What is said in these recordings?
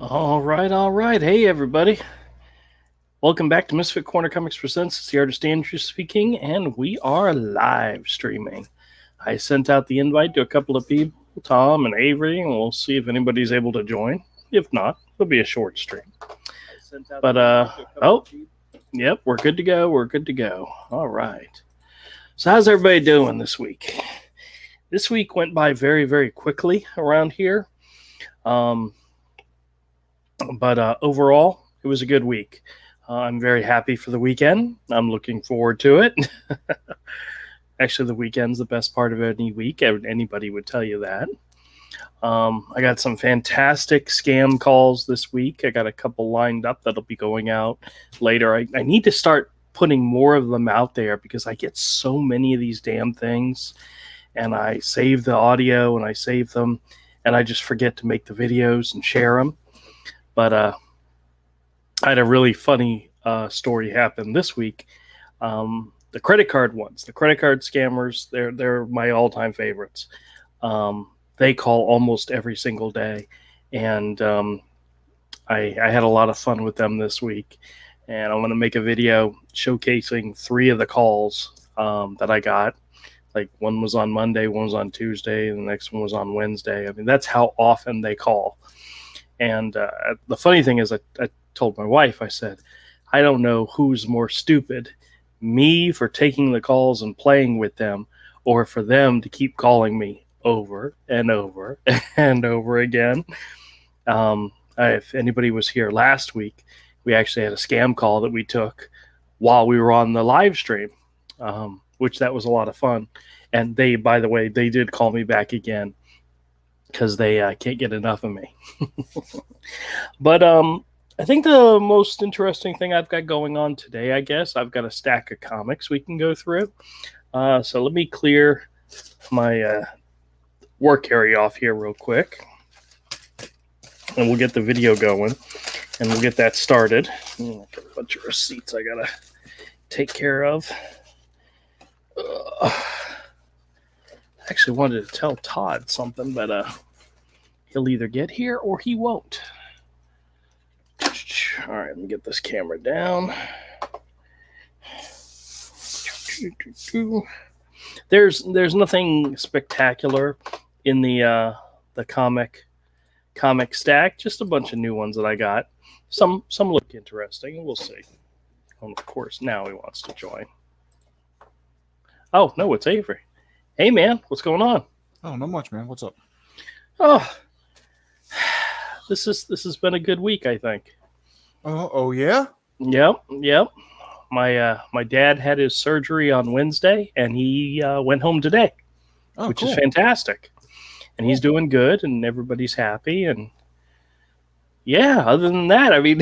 All right, all right. Hey, everybody. Welcome back to Misfit Corner Comics Presents. It's the artist Andrew speaking, and we are live streaming. I sent out the invite to a couple of people, Tom and Avery, and we'll see if anybody's able to join. If not, it'll be a short stream. But, yep, we're good to go. We're good to go. All right. So, how's everybody doing this week? This week went by very, very quickly around here. But overall, it was a good week. I'm very happy for the weekend. I'm looking forward to it. Actually, the weekend's the best part of any week. Anybody would tell you that. I got some fantastic scam calls this week. I got a couple lined up that'll be going out later. I need to start putting more of them out there because I get so many of these damn things. And I save the audio and I save them. And I just forget to make the videos and share them. But I had a really funny story happen this week. The credit card ones, the credit card scammers, they're my all-time favorites. They call almost every single day. And I had a lot of fun with them this week. And I want to make a video showcasing 3 of the calls that I got. Like one was on Monday, one was on Tuesday, and the next one was on Wednesday. I mean, that's how often they call. And the funny thing is, I told my wife, I said, I don't know who's more stupid, me for taking the calls and playing with them, or for them to keep calling me over and over and over again. If anybody was here last week, we actually had a scam call that we took while we were on the live stream, which that was a lot of fun. And they, by the way, they did call me back again, because they can't get enough of me. But I think the most interesting thing I've got going on today, I guess, I've got a stack of comics we can go through. So let me clear my work area off here real quick. And we'll get the video going. And we'll get that started. Got a bunch of receipts I got to take care of. I actually wanted to tell Todd something, but he'll either get here or he won't. All right, let me get this camera down. There's nothing spectacular in the comic stack. Just a bunch of new ones that I got. Some look interesting. We'll see. And of course, now he wants to join. Oh no, it's Avery. Hey man, what's going on? Oh, not much, man. What's up? Oh, this has been a good week, I think. Oh yeah? Yep. My dad had his surgery on Wednesday, and he went home today, which is fantastic. And he's doing good, and everybody's happy. And yeah, other than that, I mean,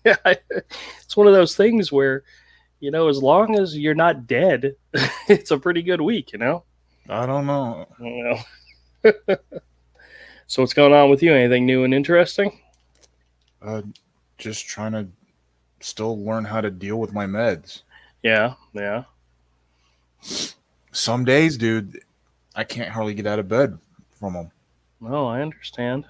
it's one of those things where, as long as you're not dead, it's a pretty good week, I don't know. So what's going on with you? Anything new and interesting? Just trying to still learn how to deal with my meds. Yeah. Some days, dude, I can't hardly get out of bed from them. Oh, I understand.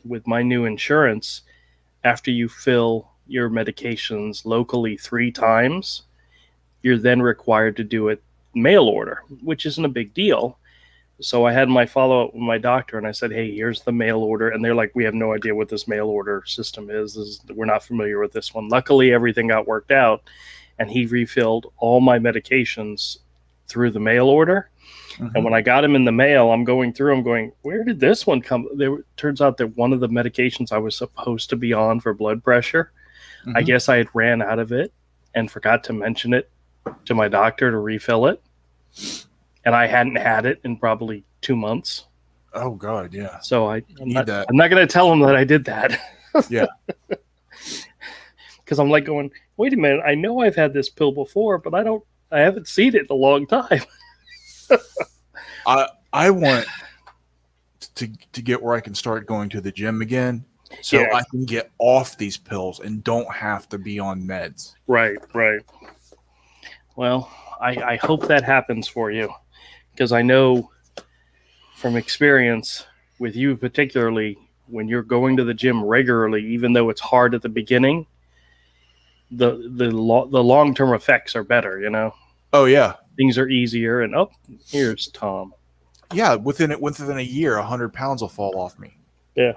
With my new insurance, after you fill your medications locally 3 times, you're then required to do it mail order, which isn't a big deal. So I had my follow-up with my doctor, and I said, hey, here's the mail order. And they're like, we have no idea what this mail order system is. We're not familiar with this one. Luckily, everything got worked out, and he refilled all my medications through the mail order. Mm-hmm. And when I got them in the mail, I'm going, where did this one come? Turns out that one of the medications I was supposed to be on for blood pressure, I guess I had ran out of it and forgot to mention it to my doctor to refill it. And I hadn't had it in probably 2 months. Oh, God, yeah. So I'm not going to tell him that I did that. Yeah. Because I'm like going, wait a minute, I know I've had this pill before, but I haven't seen it in a long time. I want to get where I can start going to the gym again, so I can get off these pills and don't have to be on meds. Right. Well, I hope that happens for you, because I know from experience with you particularly, when you're going to the gym regularly, even though it's hard at the beginning, the long term effects are better. You know, Oh yeah, things are easier. And here's Tom. yeah. Within a year, 100 pounds will fall off me. Yeah.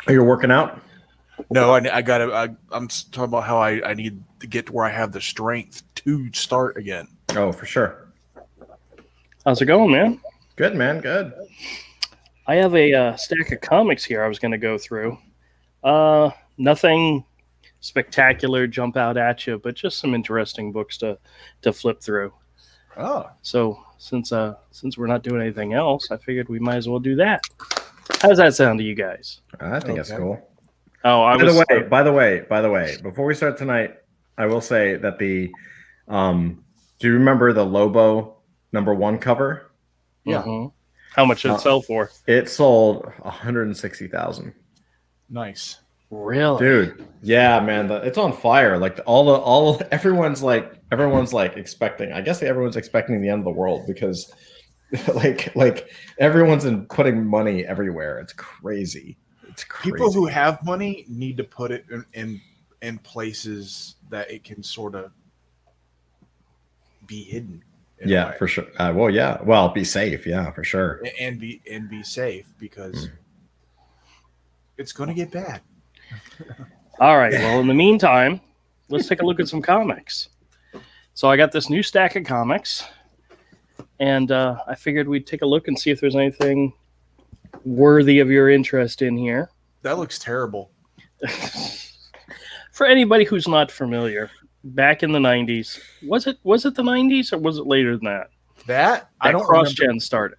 Are you working out? No, I gotta. I'm talking about how I need to get to where I have the strength to start again. Oh, for sure. How's it going, man? Good, man. Good. I have a stack of comics here I was going to go through. Nothing spectacular jump out at you, but just some interesting books to flip through. Oh, So since we're not doing anything else, I figured we might as well do that. How does that sound to you guys? I think that's Okay. cool. Oh, By the way, before we start tonight, I will say that do you remember the Lobo #1 cover? yeah. Mhm. How much did it sell for? It sold 160,000. Nice. Really, Dude, yeah, man, it's on fire. Like everyone's expecting. I guess everyone's expecting the end of the world because, like everyone's putting money everywhere. It's crazy. It's crazy. People who have money need to put it in places that it can sort of be hidden. in a Yeah, way. for sure. Well, yeah. Well, be safe. Yeah, for sure. and be safe because it's going to get bad. All right. Well, in the meantime, let's take a look at some comics. So I got this new stack of comics, and I figured we'd take a look and see if there's anything worthy of your interest in here. That looks terrible. For anybody who's not familiar, back in the 90s, was it the 90s or was it later than that? That I That don't cross-gen remember. started.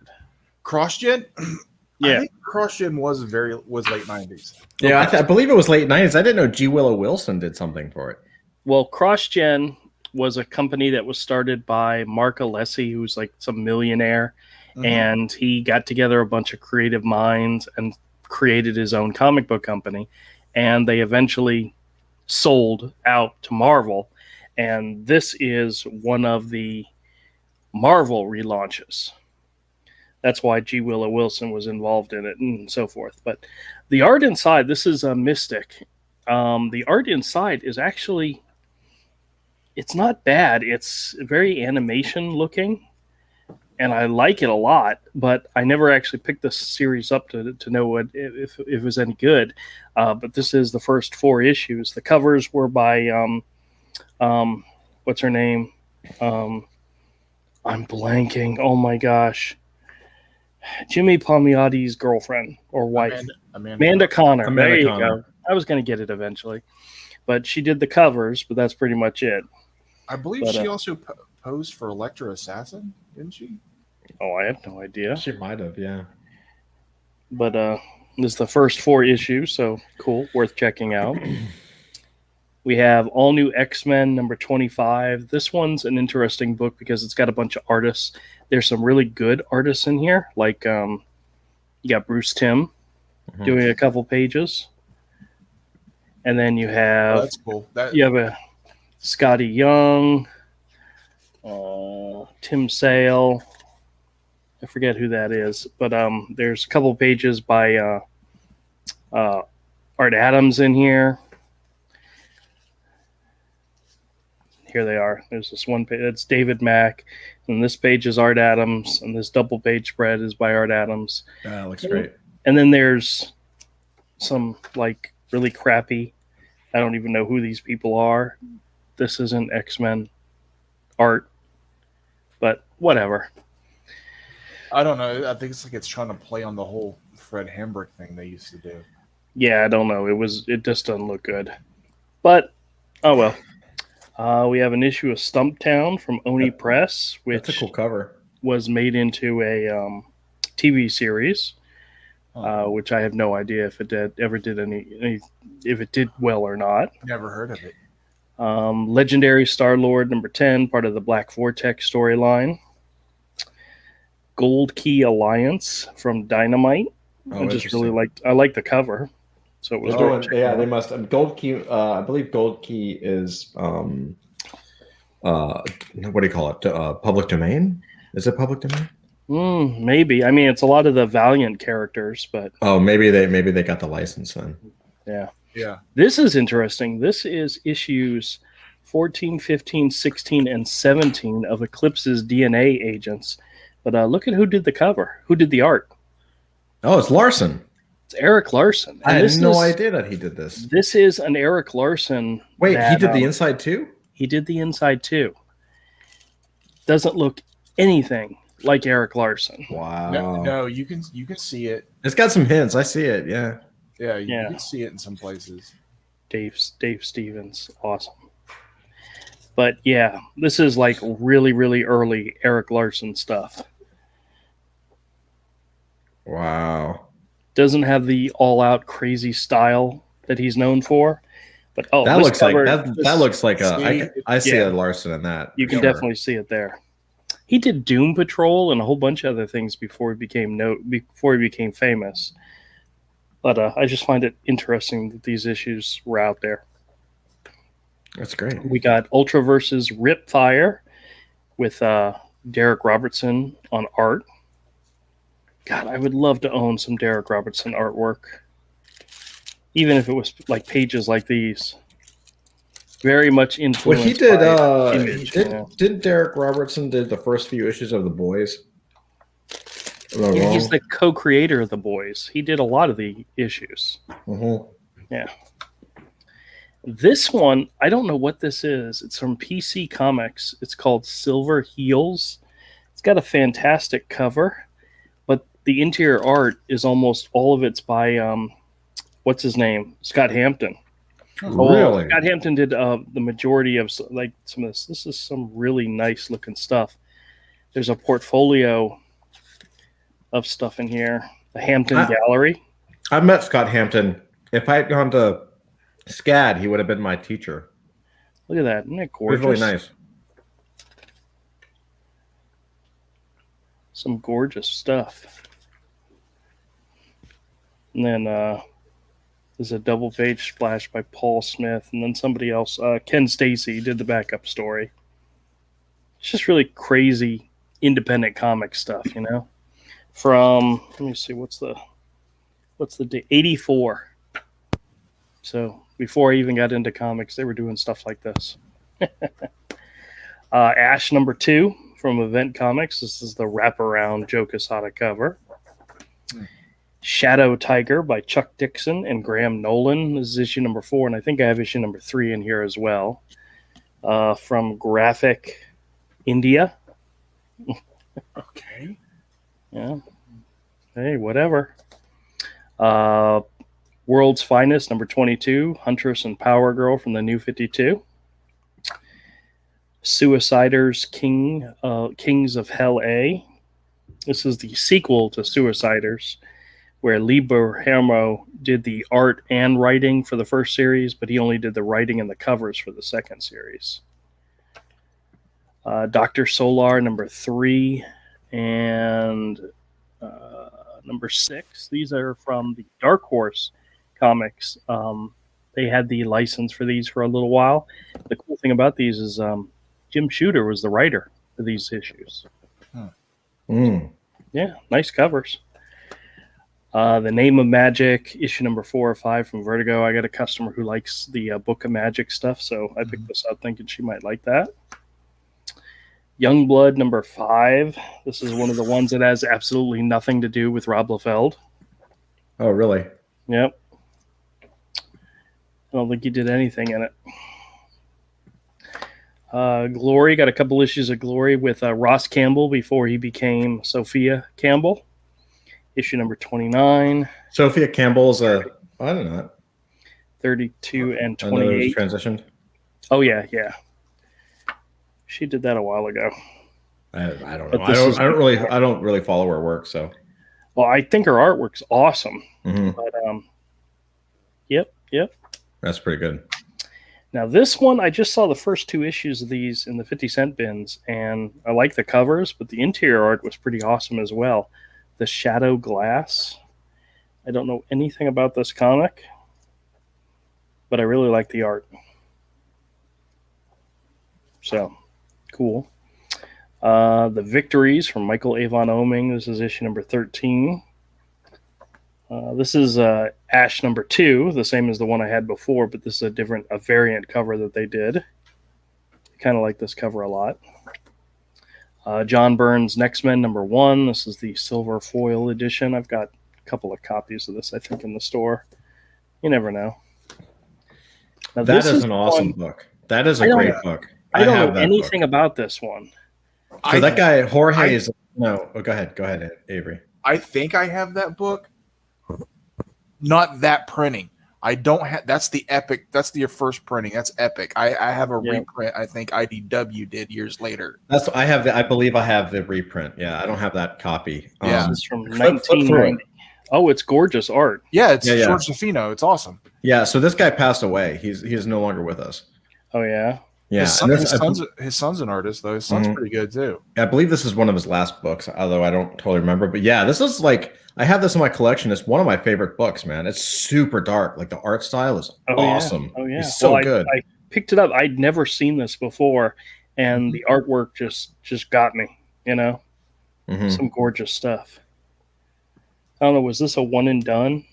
CrossGen. I Yeah. think CrossGen was late 90s. Yeah, I believe it was late 90s. I didn't know G. Willow Wilson did something for it. Well, CrossGen was a company that was started by Mark Alessi, who's like some millionaire, Mhm. and he got together a bunch of creative minds and created his own comic book company, and they eventually sold out to Marvel, and this is one of the Marvel relaunches. That's why G. Willow Wilson was involved in it and so forth. But the art inside, this is a Mystic. The art inside is actually, it's not bad. It's very animation looking, and I like it a lot. But I never actually picked this series up to know if it was any good. But this is the first 4 issues. The covers were by what's her name? I'm blanking. Oh my gosh. Jimmy Palmiotti's girlfriend or wife. Amanda Connor. Amanda There you Connor. go. I was going to get it eventually. But she did the covers, but that's pretty much it. I believe But, she also posed for Electra Assassin, didn't she? Oh, I have no idea. She might have, yeah. But this is the first 4 issues, so cool, worth checking out. We have All New X-Men number 25. This one's an interesting book because it's got a bunch of artists. There's some really good artists in here, like you got Bruce Timm doing a couple pages. And then you have That's cool. you have a Scotty Young, Tim Sale. I forget who that is, but there's a couple pages by Art Adams in here. Here they are. There's this one page. That's David Mack, and this page is Art Adams, and this double page spread is by Art Adams. That looks great. And then there's some like really crappy. I don't even know who these people are. This isn't X-Men art, but whatever. I don't know. I think it's like it's trying to play on the whole Fred Hambrick thing they used to do. Yeah, I don't know. It just doesn't look good. But oh well. We have an issue of Stumptown from Oni Press, which That's a cool cover. was made into a TV series, which I have no idea if it ever did any if it did well or not. Never heard of it. Legendary Star-Lord number 10, part of the Black Vortex storyline. Gold Key Alliance from Dynamite. Oh, I just really interesting. I like the cover. So it was They're worth doing- yeah, they must. Gold Key. I believe Gold Key is what do you call it? Public domain? Is it public domain? Maybe. I mean, it's a lot of the Valiant characters, but Oh, maybe they got the license then. yeah. Yeah. This is interesting. This is issues 14, 15, 16, and 17 of Eclipse's DNA agents. But look at who did the cover, who did the art. Oh, it's Larson. It's Eric Larson. I And had no idea that he did this. This is an Eric Larson. Wait, he that, did the inside too? He did the inside too. Doesn't look anything like Eric Larson. Wow. No, you can see it. It's got some hints. I see it. Yeah. Yeah, you Yeah. can see it in some places. Dave Stevens, awesome. But yeah, this is like really, really early Eric Larson stuff. Wow. Doesn't have the all-out crazy style that he's known for, but That this looks cover- like that looks like I see Yeah. a Larson in that. You can for sure. definitely see it there. He did Doom Patrol and a whole bunch of other things before he became famous. But I just find it interesting that these issues were out there. That's great. We got Ultra versus Ripfire with Derek Robertson on art. God, I would love to own some Derek Robertson artwork, even if it was like pages like these. Very much influenced. Well, he did. by Image, yeah. Did Derek Robertson did the first few issues of The Boys? Am I Yeah, he's wrong? the co-creator of The Boys. He did a lot of the issues. Mhm. This one, I don't know what this is. It's from PC Comics. It's called Silver Heels. It's got a fantastic cover, but the interior art is almost all of it's by what's his name? Scott Hampton. Really? Scott Hampton did the majority of like some of this. This is some really nice looking stuff. There's a portfolio of stuff in here. The Hampton Gallery. I met Scott Hampton. If I had gone to SCAD, he would have been my teacher. Look at that. Isn't it It was gorgeous? really nice. Some gorgeous stuff. And then there's a double page splash by Paul Smith, and then somebody else, Ken Stacy, did the backup story. It's just really crazy independent comic stuff, you know. From let me see, what's the date? 84. So before I even got into comics, they were doing stuff like this. Ash #2 from Event Comics. This is the wraparound Joe Quesada cover. Shadow Tiger by Chuck Dixon and Graham Nolan. This is issue #4, and I think I have issue #3 in here as well. From Graphic India. Okay. Yeah. Hey, whatever. World's Finest #22, Huntress and Power Girl from the New 52. Suiciders Kings of Hell A. This is the sequel to Suiciders, where Lee Berhamo did the art and writing for the first series, but he only did the writing and the covers for the second series. Dr. Solar #3 and #6. These are from the Dark Horse Comics. They had the license for these for a little while. The cool thing about these is Jim Shooter was the writer for these issues. Mm. Yeah, nice covers. The Name of Magic, issue #4 or 5 from Vertigo. I got a customer who likes the Book of Magic stuff, so I picked this up thinking she might like that. Youngblood #5. This is one of the ones that has absolutely nothing to do with Rob Liefeld. Oh, really? Yep. I don't think he did anything in it. Glory, got a couple issues of Glory with Ross Campbell before he became Sophia Campbell. Issue #29, Sophia Campbell's I don't know. 32, and I know it was 28. transitioned. Oh, yeah. She did that a while ago. I don't But know. this is- I don't really follow her work. So. Well, I think her artwork's awesome. Mhm. But, yep. That's pretty good. Now, this one, I just saw the first 2 issues of these in the 50-cent bins, and I like the covers, but the interior art was pretty awesome as well. The Shadow Glass. I don't know anything about this comic, but I really like the art. So, cool. The Victories from Michael Avon Oeming. This is issue number 13. This is Ash number 2, the same as the one I had before, but this is a variant cover that they did. Kind of like this cover a lot. John Byrne's Next Men number 1. This is the silver foil edition. I've got a couple of copies of this, I think, in the store. You never know. Now, That is an awesome book. That is a great book. I don't have know that anything book. about this one. So that guy Jorge is no. Oh, go ahead, Avery. I think I have that book. Not that printing. I don't have. That's the Epic. That's the first printing. That's Epic. I have a reprint. I think IDW did years later. I have I believe I have the reprint. Yeah, I don't have that copy. Yeah. This is from flip through 1990. Oh, it's gorgeous art. Yeah, it's Yeah. George Zafino. It's awesome. Yeah, so this guy passed away. He's no longer with us. Oh yeah. Yeah, His son's an artist though. His son's pretty good too. I believe this is one of his last books, although I don't totally remember. But yeah, this is like I have this in my collection. It's one of my favorite books, man. It's super dark. Like the art style is awesome. Oh yeah. He's so good. I picked it up. I'd never seen this before, and the artwork just got me. You know, some gorgeous stuff. I don't know. Was this a one and done?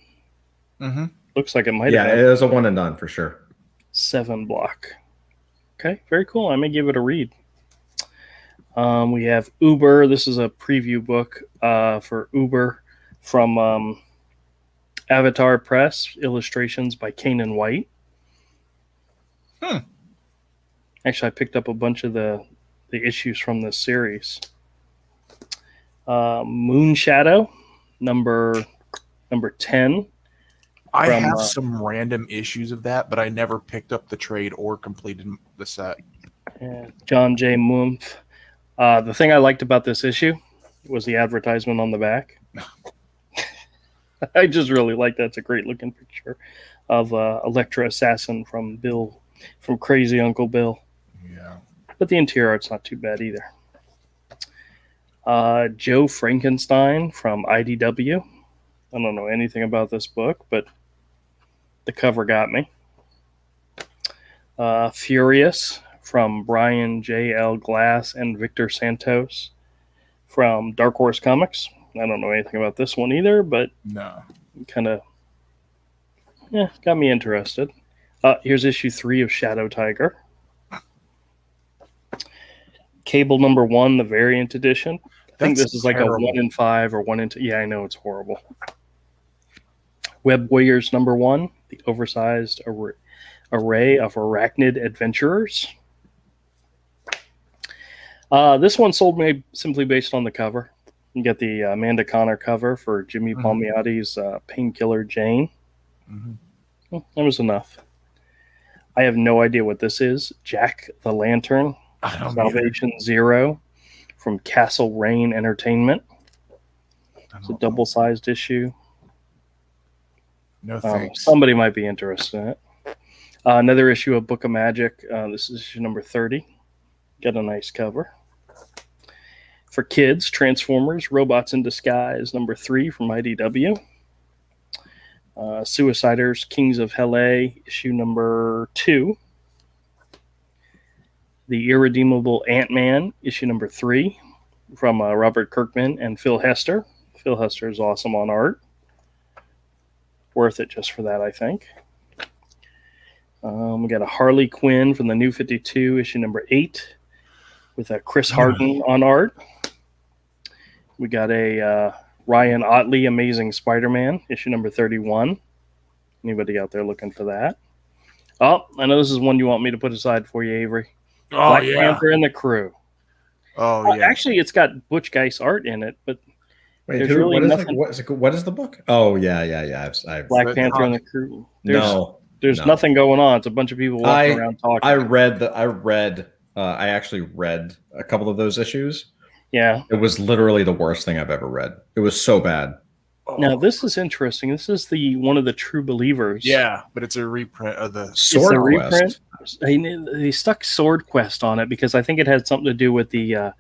Mm-hmm. Looks like it might. Yeah, have it is a one and done for sure. 7 block. Okay, very cool. I may give it a read. We have Uber. This is a preview book for Uber from Avatar Press. Illustrations by Kanan White. Actually, I picked up a bunch of the issues from this series. Moon Shadow, number 10. I have some random issues of that, but I never picked up the trade or completed the set. John J. Mumph. The thing I liked about this issue was the advertisement on the back. I just really like that. It's a great looking picture of Electra Assassin from Crazy Uncle Bill. Yeah. But the interior art's not too bad either. Joe Frankenstein from IDW. I don't know anything about this book, but the cover got me. Furious from Brian J.L. Glass and Victor Santos from Dark Horse Comics. I don't know anything about this one either, but No. kind of got me interested. Here's issue 3 of Shadow Tiger. Cable number 1, the variant edition. I think this is like a 1 in 5 or 1 in 2. Yeah, I know, it's horrible. Web Warriors number 1, the oversized array of arachnid adventurers. This one sold me simply based on the cover. You get the Amanda Connor cover for Jimmy Palmiotti's Painkiller Jane. Well, that was enough. I have no idea what this is. Jack the Lantern, Salvation Zero from Castle Rain Entertainment. It's a double-sized issue. No thanks. Somebody might be interested in it. Another issue of Book of Magic. This is issue number 30. Got a nice cover. For kids, Transformers, Robots in Disguise, number 3 from IDW. Suiciders, Kings of Helle, issue number 2. The Irredeemable Ant-Man, issue number 3 from Robert Kirkman and Phil Hester. Phil Hester is awesome on art. Worth it just for that, I think. We got a Harley Quinn from the New 52, issue number 8, with a Chris Harden on art. We got a Ryan Ottley Amazing Spider-Man, issue number 31. Anybody out there looking for that? Oh, I know this is one you want me to put aside for you, Avery. Black Panther and the Crew. Oh, yeah. Actually, it's got Butch Geist art in it, but Wait, there's really what is nothing. What is the book? Oh, yeah. I've Black Panther and the Crew. There's no. nothing going on. It's a bunch of people walking around talking. I actually read a couple of those issues. Yeah. It was literally the worst thing I've ever read. It was so bad. Now this is interesting. This is one of the True Believers. Yeah, but it's a reprint of the Sword Quest. They stuck Sword Quest on it because I think it had something to do with the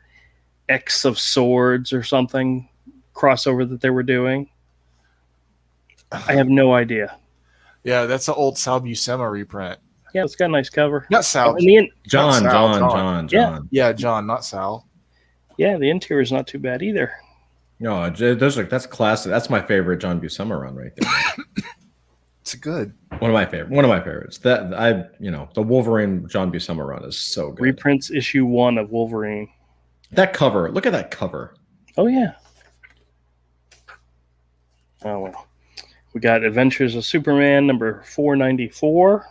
X of Swords or something crossover that they were doing. I have no idea. Yeah, that's an old Sal Buscema reprint. Yeah, it's got a nice cover. Not Sal. John. Yeah, John, not Sal. Yeah, the interior is not too bad either. No, that's classic. That's my favorite John Buscema run right there. It's good. One of my favorites. The Wolverine John Buscema run is so good. Reprints issue 1 of Wolverine. That cover. Look at that cover. Oh yeah. Oh well. We got Adventures of Superman number 494.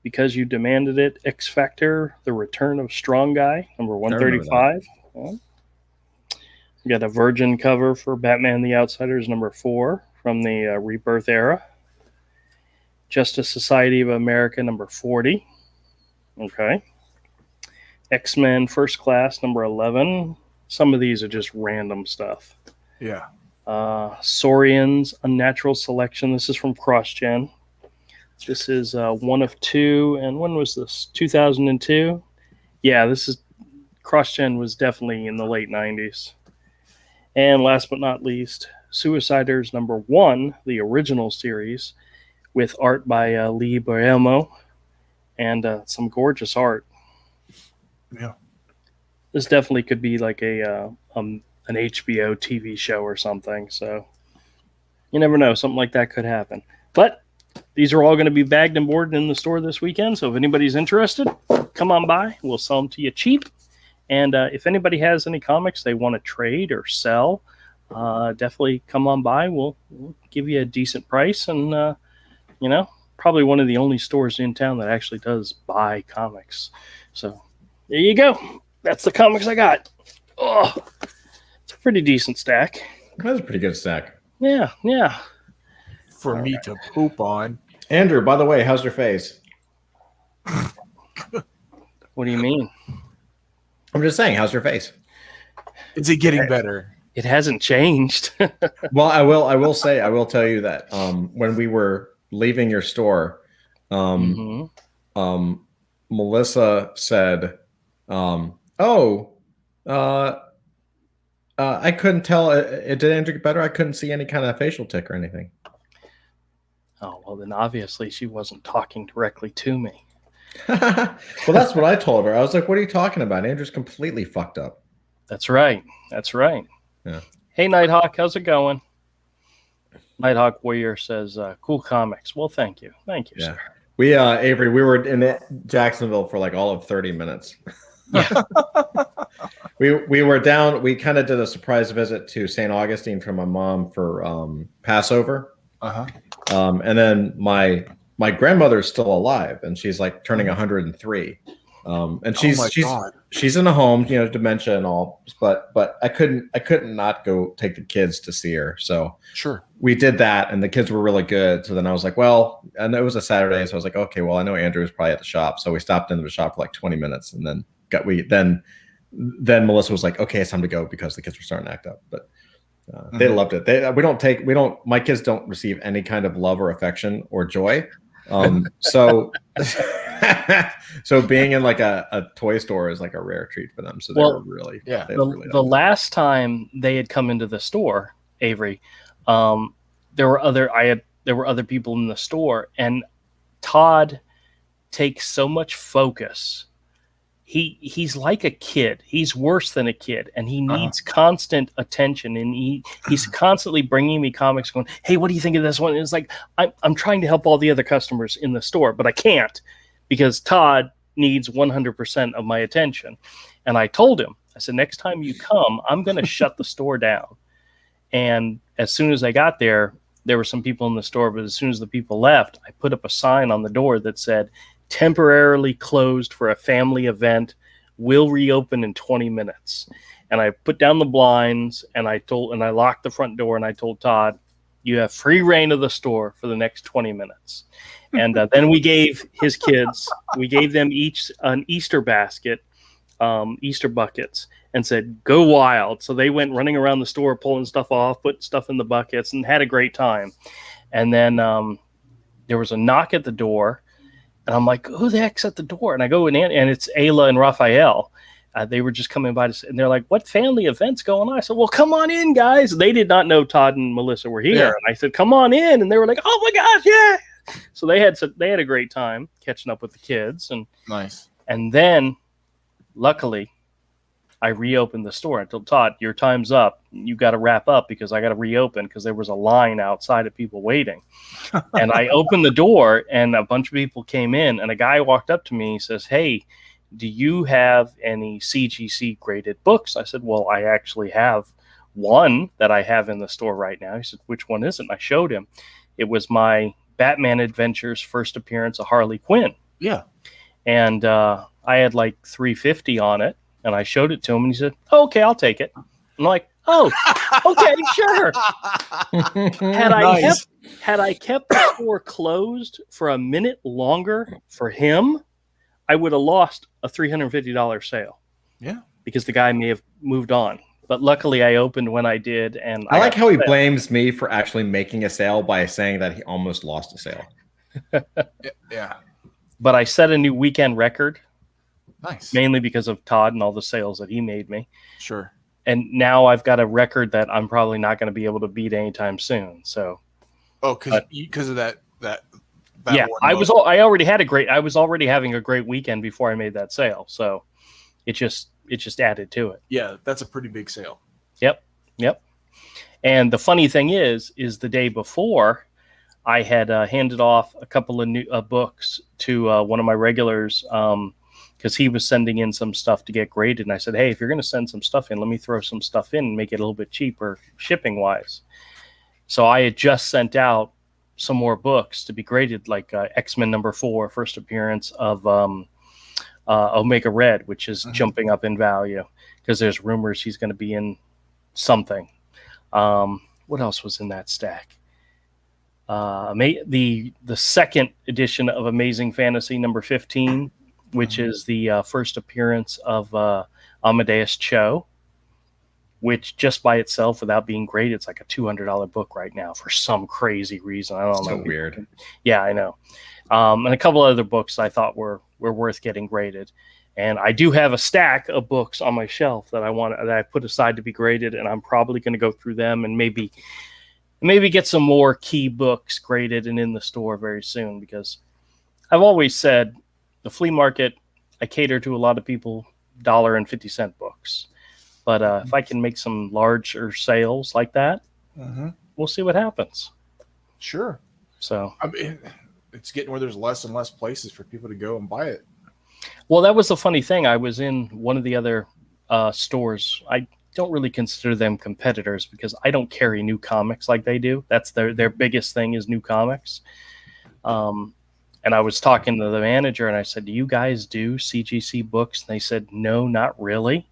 Because You Demanded It, X Factor, The Return of Strong Guy, number 135. We got a Virgin cover for Batman the Outsiders, number 4, from the Rebirth era. Justice Society of America, number 40. Okay. X-Men First Class, number 11. Some of these are just random stuff. Yeah. Saurian's Unnatural Selection. This is from CrossGen. This is 1 of 2. And when was this? 2002? Yeah, this is CrossGen was definitely in the late 90s. And last but not least, Suiciders number 1, the original series, with art by Lee Boyelmo and some gorgeous art. Yeah. This definitely could be like an HBO TV show or something. So you never know. Something like that could happen. But these are all going to be bagged and boarded in the store this weekend. So if anybody's interested, come on by. We'll sell them to you cheap. And if anybody has any comics they want to trade or sell, definitely come on by. We'll give you a decent price. And, probably one of the only stores in town that actually does buy comics. So there you go. That's the comics I got. Oh, it's a pretty decent stack. That's a pretty good stack. Yeah. For all me right. To poop on. Andrew, by the way, how's your face? What do you mean? I'm just saying, how's your face? Is it getting better? It hasn't changed. Well, I will tell you that when we were leaving your store, Melissa said, I couldn't tell. Did Andrew get better? I couldn't see any kind of facial tick or anything. Oh, well, then obviously she wasn't talking directly to me. Well, that's what I told her. I was like, what are you talking about? Andrew's completely fucked up. That's right. Yeah. Hey, Nighthawk, how's it going? Nighthawk Warrior says, cool comics. Well, thank you. Thank you, yeah. Sir. We, Avery, we were in Jacksonville for like all of 30 minutes. Yeah. we were down. We kind of did a surprise visit to St. Augustine for my mom for Passover. And then my grandmother is still alive, and she's like turning 103. And she's in a home, dementia and all. But I couldn't not go take the kids to see her. So sure, we did that, and the kids were really good. So then I was like, well, and it was a Saturday, so I was like, okay, well, I know Andrew was probably at the shop, so we stopped into the shop for like 20 minutes, and then then Melissa was like, okay, it's time to go because the kids were starting to act up. But they loved it. My kids don't receive any kind of love or affection or joy. So being in like a toy store is like a rare treat for them. So they were really, the last time they had come into the store, Avery, there were other people in the store, and Todd takes so much focus. He's like a kid. He's worse than a kid, and he needs constant attention. And he's constantly bringing me comics, going, "Hey, what do you think of this one?" And it's like I'm trying to help all the other customers in the store, but I can't because Todd needs 100% of my attention. And I told him, I said, next time you come, I'm going to shut the store down. And as soon as I got there were some people in the store, but as soon as the people left, I put up a sign on the door that said, temporarily closed for a family event, will reopen in 20 minutes. And I put down the blinds, and I locked the front door, and I told Todd, you have free reign of the store for the next 20 minutes. And then we gave his kids, them each an Easter basket, Easter buckets, and said, go wild. So they went running around the store, pulling stuff off, putting stuff in the buckets, and had a great time. And then there was a knock at the door, and I'm like, who the heck's at the door? And I go in, and it's Ayla and Raphael. They were just coming by, and they're like, what family event's going on? I said, well, come on in, guys. They did not know Todd and Melissa were here. Yeah. And I said, come on in. And they were like, oh, my gosh, yeah. So they had a great time catching up with the kids. And nice. And then, luckily, I reopened the store. I told Todd, your time's up. You got to wrap up because I got to reopen because there was a line outside of people waiting. And I opened the door and a bunch of people came in and a guy walked up to me and says, "Hey, do you have any CGC graded books?" I said, "Well, I actually have one that I have in the store right now." He said, "Which one is it?" And I showed him. It was my Batman Adventures first appearance of Harley Quinn. Yeah. And I had like $350 on it. And I showed it to him and he said, "Oh, okay, I'll take it." I'm like, "Oh, okay, sure." Had I kept the store closed for a minute longer for him, I would have lost a $350 sale. Yeah. Because the guy may have moved on. But luckily I opened when I did. And I like how he blames me for actually making a sale by saying that he almost lost a sale. Yeah. But I set a new weekend record. Nice. Mainly because of Todd and all the sales that he made me. Sure. And now I've got a record that I'm probably not going to be able to beat anytime soon. So, because of that yeah, I was already having a great weekend before I made that sale. So it just added to it. Yeah, that's a pretty big sale. Yep. And the funny thing is the day before I had handed off a couple of new books to one of my regulars. Because he was sending in some stuff to get graded. And I said, "Hey, if you're going to send some stuff in, let me throw some stuff in and make it a little bit cheaper shipping wise." So I had just sent out some more books to be graded, like X-Men #4, first appearance of Omega Red, which is jumping up in value because there's rumors he's going to be in something. What else was in that stack? The second edition of Amazing Fantasy #15, which is the first appearance of Amadeus Cho, which just by itself, without being graded, it's like a $200 book right now for some crazy reason. I don't know. So weird. Yeah, I know. And a couple other books I thought were worth getting graded. And I do have a stack of books on my shelf that I put aside to be graded, and I'm probably going to go through them and maybe get some more key books graded and in the store very soon, because I've always said the flea market, I cater to a lot of people $1.50 books. But if I can make some larger sales like that, we'll see what happens. Sure. So I mean, it's getting where there's less and less places for people to go and buy it. Well, that was the funny thing. I was in one of the other stores. I don't really consider them competitors because I don't carry new comics like they do. That's their biggest thing is new comics. And I was talking to the manager and I said, "Do you guys do CGC books?" And they said, "No, not really."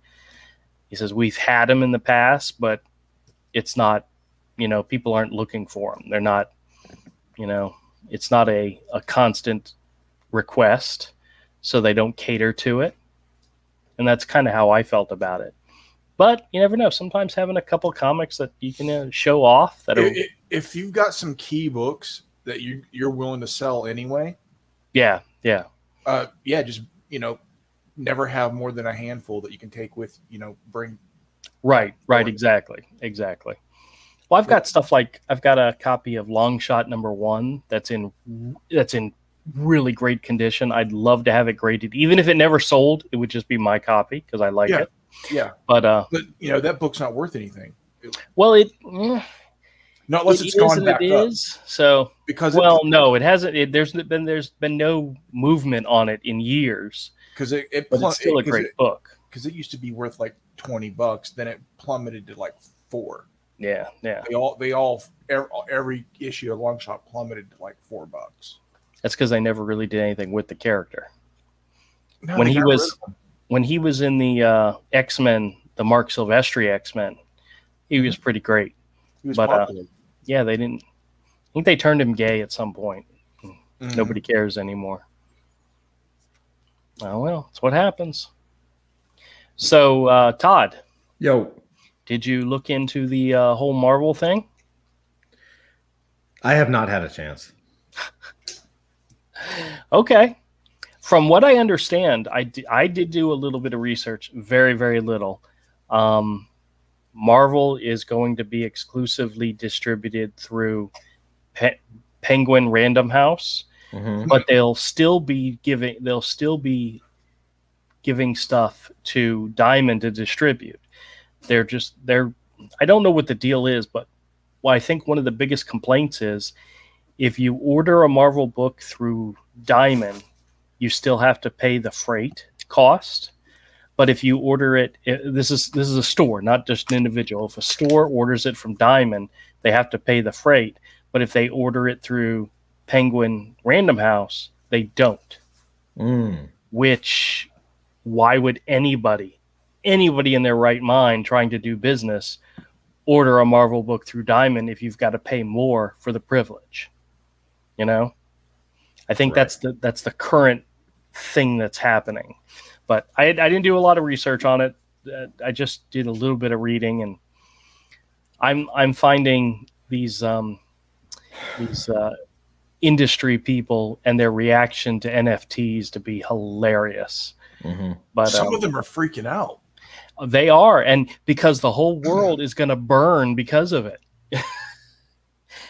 He says, "We've had them in the past, but it's not, people aren't looking for them. They're not, it's not a constant request, so they don't cater to it." And that's kind of how I felt about it. But you never know. Sometimes having a couple comics that you can show off if you've got some key books that you're willing to sell anyway. Yeah. Just, never have more than a handful that you can take with, bring. Right. Exactly. Well, I've got stuff like I've got a copy of Longshot #1 that's in really great condition. I'd love to have it graded. Even if it never sold, it would just be my copy because I like it. Yeah. But that book's not worth anything. Well, not unless it's gone back up. So no, it hasn't. There's been no movement on it in years. Because it's still a great book. Because it used to be worth like $20, then it plummeted to like $4. Yeah. Every issue of Longshot plummeted to like $4. That's because I never really did anything with the character. No, when he was in the X-Men, the Mark Silvestri X-Men, he was pretty great. He was popular. Yeah, they didn't. I think they turned him gay at some point. Nobody cares anymore. Oh well, it's what happens. So, Todd. Yo. Did you look into the whole Marvel thing? I have not had a chance. Okay. From what I understand, I did do a little bit of research, very, very little. Marvel is going to be exclusively distributed through Penguin Random House, but they'll still be giving giving stuff to Diamond to distribute. They're I don't know what the deal is, but I think one of the biggest complaints is if you order a Marvel book through Diamond, you still have to pay the freight cost. But if you order it, this is a store, not just an individual. If a store orders it from Diamond, they have to pay the freight. But if they order it through Penguin Random House, they don't. Which, why would anybody in their right mind trying to do business order a Marvel book through Diamond if you've got to pay more for the privilege? You know, I think that's the current thing that's happening. But I didn't do a lot of research on it. I just did a little bit of reading, and I'm finding these industry people and their reaction to NFTs to be hilarious. But some of them are freaking out. They are, and because the whole world is going to burn because of it.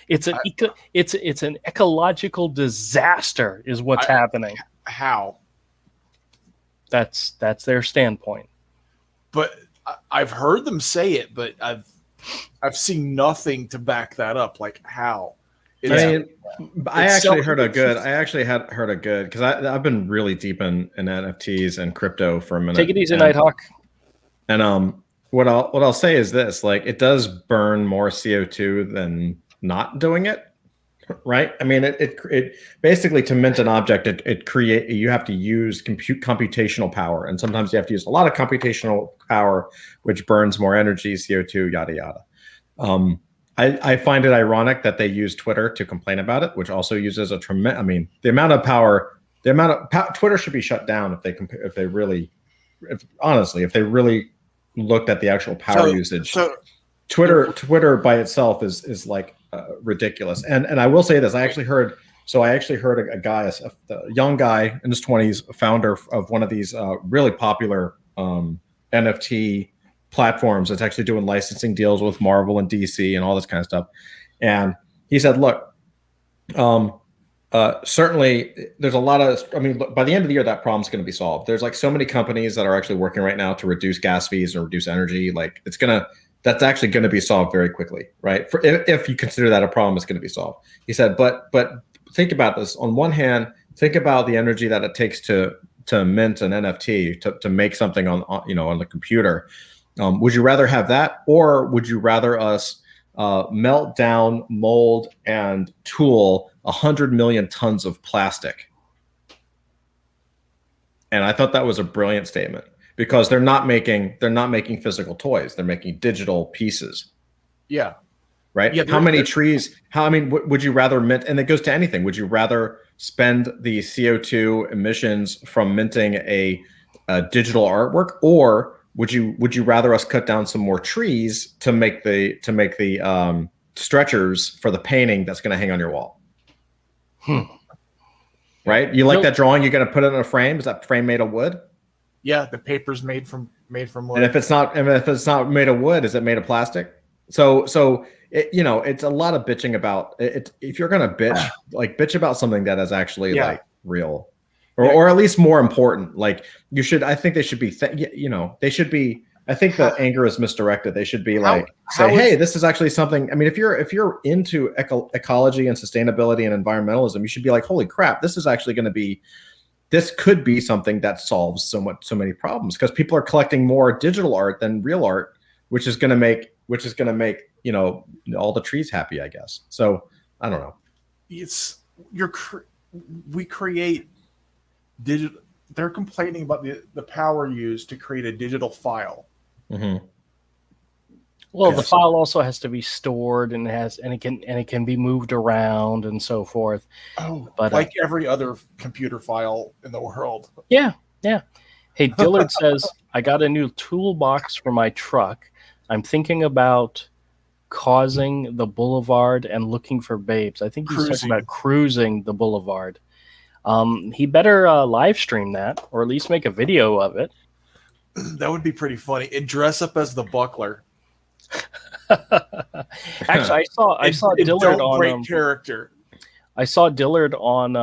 It's an ecological disaster, is what's happening. How? That's their standpoint. But I've heard them say it, but I've seen nothing to back that up. Like how? I actually heard a good because I've been really deep in NFTs and crypto for a minute. Take it easy, Nighthawk. And what I'll say is this: like, it does burn more CO2 than not doing it. Right. I mean, it basically, to mint an object, you have to use computational power. And sometimes you have to use a lot of computational power, which burns more energy, CO2, yada, yada. I find it ironic that they use Twitter to complain about it, which also uses a tremendous, I mean, the amount of power, Twitter should be shut down if they really looked at the actual power usage. Twitter by itself is like ridiculous. And I will say this: I actually heard a guy, a young guy in his 20s, founder of one of these really popular NFT platforms that's actually doing licensing deals with Marvel and DC and all this kind of stuff. And he said, "Look, certainly there's a lot of. I mean, by the end of the year, that problem's going to be solved. There's like so many companies that are actually working right now to reduce gas fees and reduce energy. Like that's actually going to be solved very quickly, right? If you consider that a problem, it's going to be solved." He said, but think about this. On one hand, think about the energy that it takes to mint an NFT, to make something on the computer. Would you rather have that, or would you rather us melt down, mold, and tool 100 million tons of plastic? And I thought that was a brilliant statement. Because they're not making physical toys; they're making digital pieces. Yeah. Right. Yeah, how many trees? Would you rather mint? And it goes to anything. Would you rather spend the CO2 emissions from minting a digital artwork, or would you rather us cut down some more trees to make the stretchers for the painting that's going to hang on your wall? Right. You like that drawing? You're going to put it in a frame. Is that frame made of wood? Yeah, the paper's made from wood. And if it's not made of wood, is it made of plastic? So it's a lot of bitching about it. If you're gonna bitch about something that is actually like real, or at least more important. Like I think they should be. They should be. I think the anger is misdirected. They should be hey, this is actually something. I mean, if you're into ecology and sustainability and environmentalism, you should be like, holy crap, this is actually going to be. This could be something that solves so many problems, because people are collecting more digital art than real art, which is going to make all the trees happy, I guess. So I don't know. We create digital. They're complaining about the power used to create a digital file. Mm-hmm. Well, the file also has to be stored, and it can be moved around and so forth. Oh, but like every other computer file in the world. Yeah. Hey, Dillard says, I got a new toolbox for my truck. I'm thinking about causing the boulevard and looking for babes. I think he's talking about cruising the boulevard. He better live stream that, or at least make a video of it. That would be pretty funny. And dress up as the buckler. Actually, I saw Dillard on great character. I saw Dillard on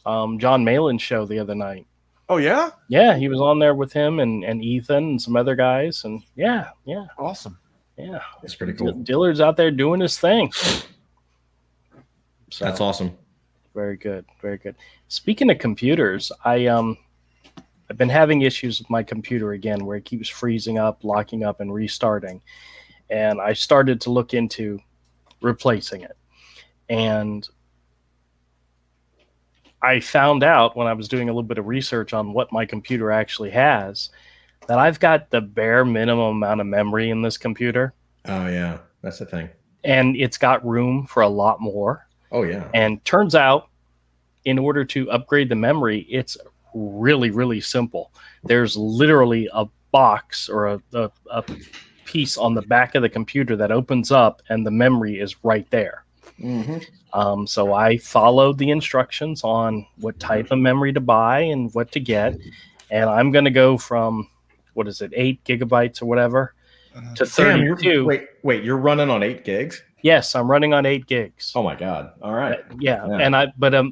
John Malin's show the other night, Oh yeah, Yeah, he was on there with him and Ethan and some other guys, and yeah, awesome. That's pretty cool. Dillard's out there doing his thing. So, That's awesome. very good, very good. Speaking of computers, I've been having issues with my computer again, where it keeps freezing up, locking up, and restarting. And I started to look into replacing it. And I found out when I was doing a little bit of research on what my computer actually has, that I've got the bare minimum amount of memory in this computer. Oh yeah, that's the thing. And it's got room for a lot more. Oh yeah. And turns out, in order to upgrade the memory, it's really, really simple. There's literally a box or a piece on the back of the computer that opens up, and the memory is right there. Mm-hmm. So I followed the instructions on what type of memory to buy and what to get, and I'm going to go from 8 gigabytes or whatever to 32. Wait, you're running on 8 gigs? Yes, I'm running on 8 gigs. Oh my god! All right. Yeah. And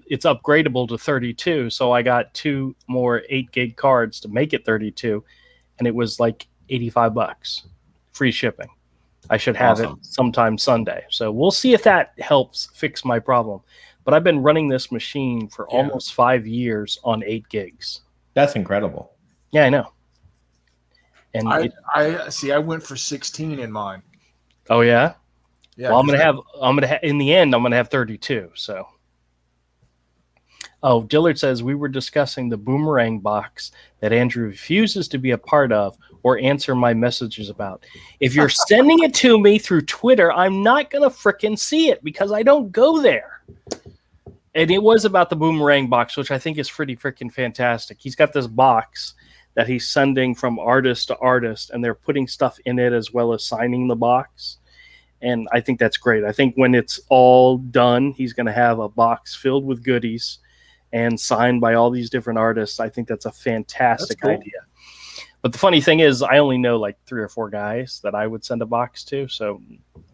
it's upgradable to 32, so I got 2 more 8 gig cards to make it 32, and it was like $85, free shipping. I should have it sometime Sunday. So we'll see if that helps fix my problem. But I've been running this machine for almost 5 years on 8 gigs. That's incredible. Yeah, I know. And I see. I went for 16 in mine. Oh yeah. Yeah. Well, I'm gonna have in the end. I'm gonna have 32. So. Oh, Dillard says we were discussing the boomerang box that Andrew refuses to be a part of or answer my messages about. If you're sending it to me through Twitter, I'm not going to frickin' see it because I don't go there. And it was about the boomerang box, which I think is pretty freaking fantastic. He's got this box that he's sending from artist to artist, and they're putting stuff in it as well as signing the box. And I think that's great. I think when it's all done, he's going to have a box filled with goodies and signed by all these different artists. I think that's a fantastic idea. But the funny thing is, I only know like 3 or 4 guys that I would send a box to, so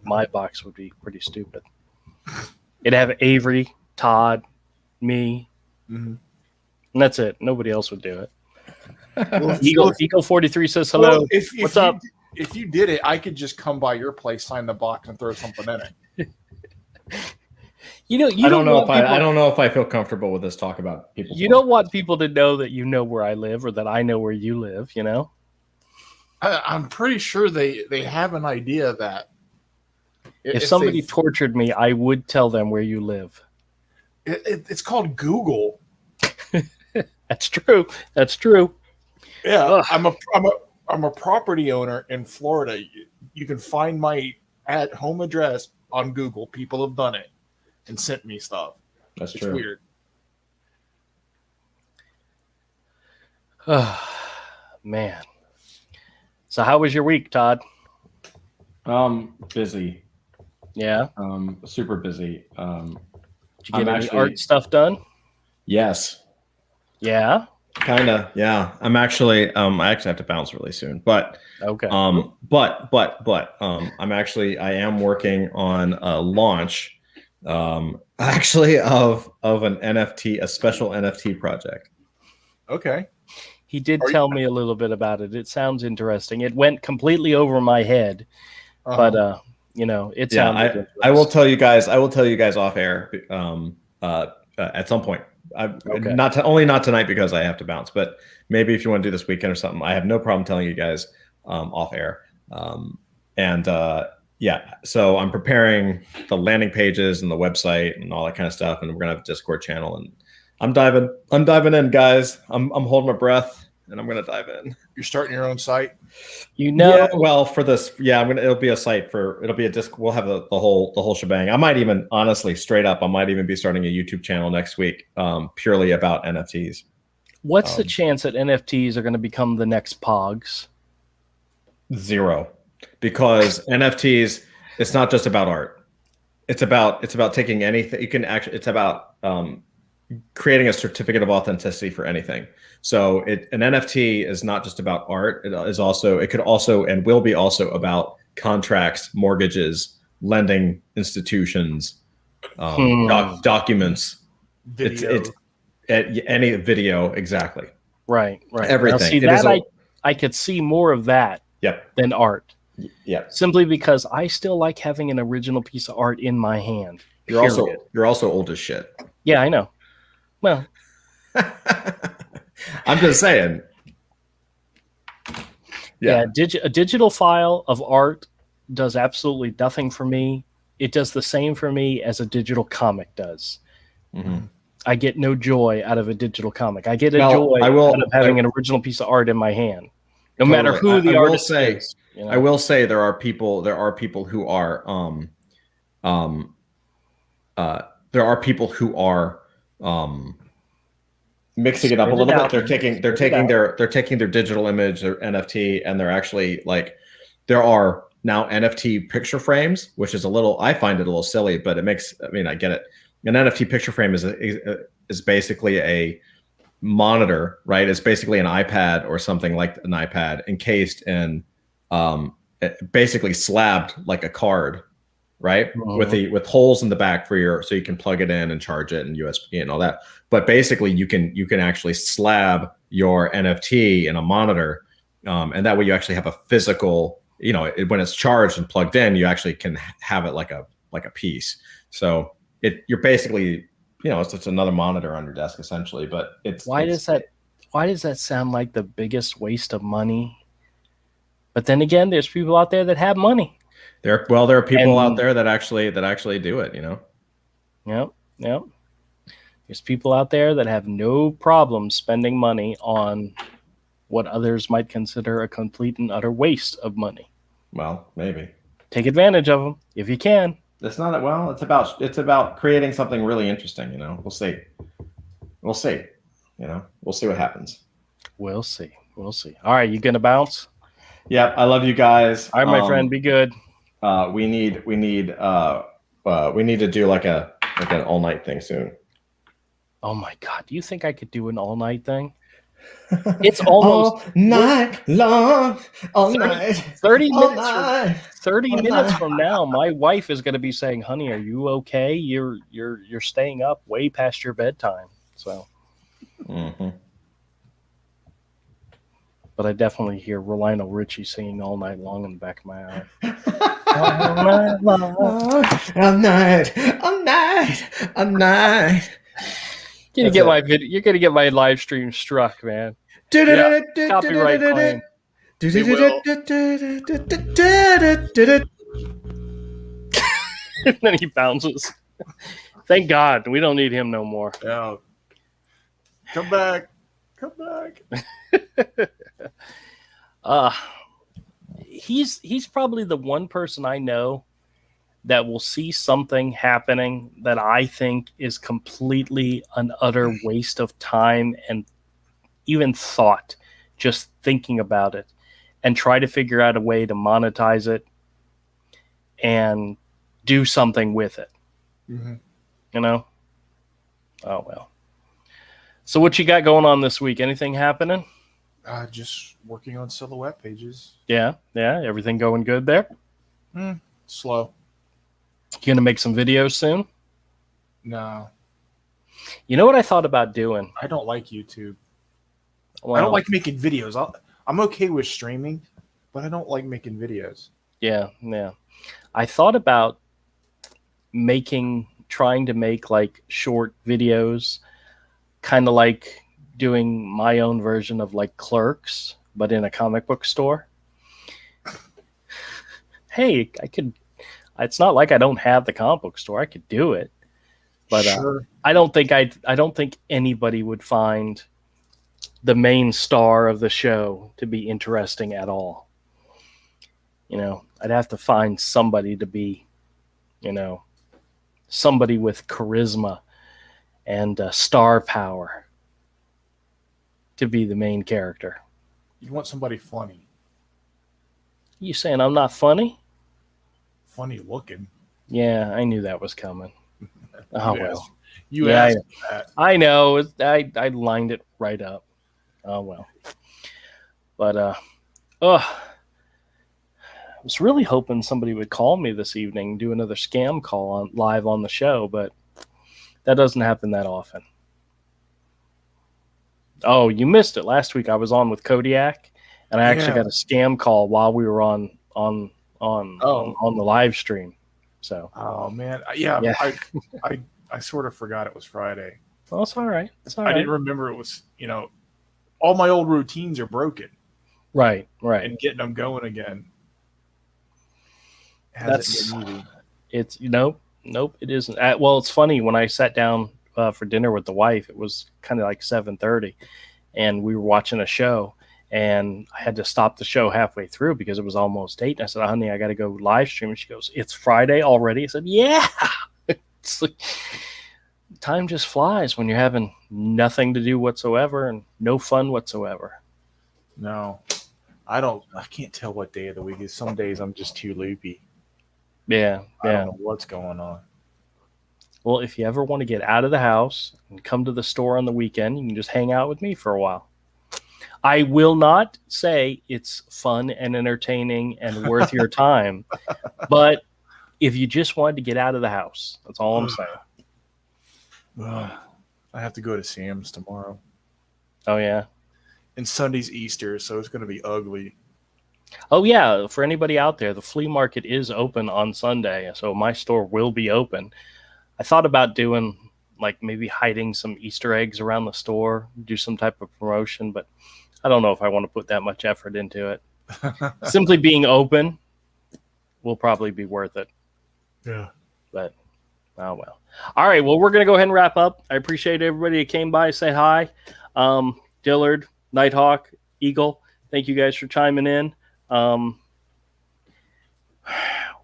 my box would be pretty stupid. It'd have Avery, Todd, me, and that's it. Nobody else would do it. Well, Eagle 43 says hello. Well, What's up? If you did it, I could just come by your place, sign the box, and throw something in it. I don't know if I feel comfortable with this talk about people. You don't want people to know that you know where I live or that I know where you live, you know? I'm pretty sure they have an idea of that. If somebody tortured me, I would tell them where you live. It's called Google. That's true. That's true. Yeah, I'm a property owner in Florida. You can find my home address on Google. People have done it and sent me stuff. That's it's true. Weird. Oh, man. So how was your week, Todd? Busy. Yeah. Super busy. Did you get any art stuff done? Yes. Yeah. Kinda. Yeah. I actually have to bounce really soon, but okay. I am working on a launch actually of an NFT, a special NFT project. Okay. He did tell me a little bit about it. It sounds interesting. It went completely over my head, but it sounds. I will tell you guys off air at some point. Not tonight because I have to bounce, but maybe if you want to do this weekend or something, I have no problem telling you guys off air. So I'm preparing the landing pages and the website and all that kind of stuff, and we're gonna have a Discord channel, and I'm diving in, guys. I'm holding my breath, and I'm gonna dive in. You're starting your own site. Yeah, well, for this, it'll be a site it'll be a disc. We'll have the whole shebang. I might even, honestly, straight up, I might even be starting a YouTube channel next week, purely about NFTs. What's the chance that NFTs are going to become the next Pogs? 0, because NFTs, it's not just about art. It's about taking anything. You can actually, it's about creating a certificate of authenticity for anything. So an NFT is not just about art. It could also and will be also about contracts, mortgages, lending institutions, documents. Video. Any video, exactly. Right. Now, Everything. see, I could see more of that Yep. than art. Yep. Simply because I still like having an original piece of art in my hand. You're also old as shit. Yeah, I know. Well, I'm just saying. yeah, a digital file of art does absolutely nothing for me. It does the same for me as a digital comic does. Mm-hmm. I get no joy out of a digital comic. I get joy out of having an original piece of art in my hand, no matter who the artist is. You know? I will say there are people who are mixing it up a little bit. They're taking their digital image, their NFT, and they're actually like, there are now NFT picture frames, which is I find it a little silly, but I get it. An NFT picture frame is basically a monitor, right? It's basically an iPad or something like an iPad encased in basically slabbed like a card, right? Mm-hmm. With holes in the back so you can plug it in and charge it and USB and all that. But basically you can actually slab your NFT in a monitor, and that way you actually have a physical, when it's charged and plugged in, you actually can have it like a piece. So you're basically, it's just another monitor on your desk essentially. But why does that sound like the biggest waste of money? But then again, there's people out there that have money. There are people out there that actually do it, Yep. There's people out there that have no problem spending money on what others might consider a complete and utter waste of money. Well, maybe. Take advantage of them if you can. It's not it's about creating something really interesting, We'll see. We'll see what happens. We'll see. All right, you gonna bounce? Yep. I love you guys. All right, my friend, be good. We need to do like an all night thing soon. Oh my God. Do you think I could do an all night thing? It's almost all night long, all 30 minutes from now, my wife is going to be saying, "Honey, are you okay? You're staying up way past your bedtime." So, but I definitely hear Lionel Richie singing "All Night Long" in the back of my eye. All night long, all night. You're gonna get my live stream struck, man. Yeah, copyright claim. And then he bounces. Thank God we don't need him no more. Yeah. Come back. He's probably the one person I know that will see something happening that I think is completely an utter waste of time and even thought, just thinking about it, and try to figure out a way to monetize it and do something with it. Mm-hmm. Oh, well. So what you got going on this week? Anything happening? Just working on silhouette pages. Yeah. Everything going good there? Slow. You gonna make some videos soon? No. You know what I thought about doing? I don't like YouTube. Well, I don't like making videos. I'm okay with streaming, but I don't like making videos. Yeah. I thought about trying to make like short videos, kind of like doing my own version of like Clerks, but in a comic book store. Hey, I could. It's not like I don't have the comic book store. I could do it, but sure. I don't think anybody would find the main star of the show to be interesting at all. I'd have to find somebody to be, somebody with charisma and star power to be the main character. You want somebody funny. You saying I'm not funny? Funny looking. Yeah, I knew that was coming. Oh, well. You asked that. I know. I lined it right up. Oh, well. But, I was really hoping somebody would call me this evening, do another scam call live on the show, but that doesn't happen that often. Oh, you missed it. Last week I was on with Kodiak, and I actually Yeah. got a scam call while we were on the live stream. So, Oh man, yeah. Yeah. I sort of forgot it was Friday. well, it's all right. It's all I right. didn't remember it was. All my old routines are broken, Right. and getting them going again hasn't been easy. It's nope. It isn't. Well, it's funny when I sat down for dinner with the wife. It was kind of like 7:30, and we were watching a show, and I had to stop the show halfway through because it was almost 8. And I said, "Honey, I got to go live stream." And she goes, "It's Friday already." I said, "Yeah." It's like time just flies when you're having nothing to do whatsoever and no fun whatsoever. No, I can't tell what day of the week is. Some days I'm just too loopy. Yeah, I yeah. don't know what's going on. Well, if you ever want to get out of the house and come to the store on the weekend, you can just hang out with me for a while. I will not say it's fun and entertaining and worth your time, but if you just wanted to get out of the house, that's all I'm saying. Ugh. I have to go to Sam's tomorrow, Oh, yeah. and Sunday's Easter, so it's going to be ugly. Oh, yeah. For anybody out there, the flea market is open on Sunday, so my store will be open. I thought about doing like maybe hiding some Easter eggs around the store, do some type of promotion, but I don't know if I want to put that much effort into it. Simply being open will probably be worth it. Yeah. But oh well. All right. Well, we're gonna go ahead and wrap up. I appreciate everybody that came by, say hi. Dillard, Nighthawk, Eagle. Thank you guys for chiming in.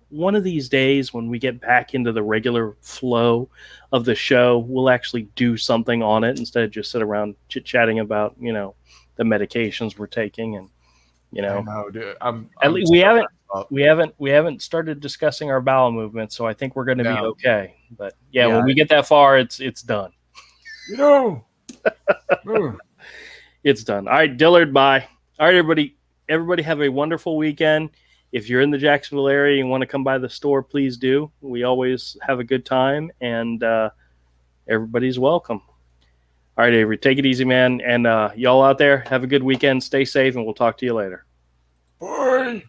One of these days when we get back into the regular flow of the show, we'll actually do something on it instead of just sit around chit-chatting about, the medications we're taking. And, I know, dude. at least we haven't started discussing our bowel movements. So I think we're going to be No. okay. But yeah, Yeah. when we get that far, it's done. It's done. All right, Dillard, bye. All right, everybody have a wonderful weekend. If you're in the Jacksonville area and want to come by the store, please do. We always have a good time, and everybody's welcome. All right, Avery, take it easy, man. And y'all out there, have a good weekend. Stay safe, and we'll talk to you later. Bye.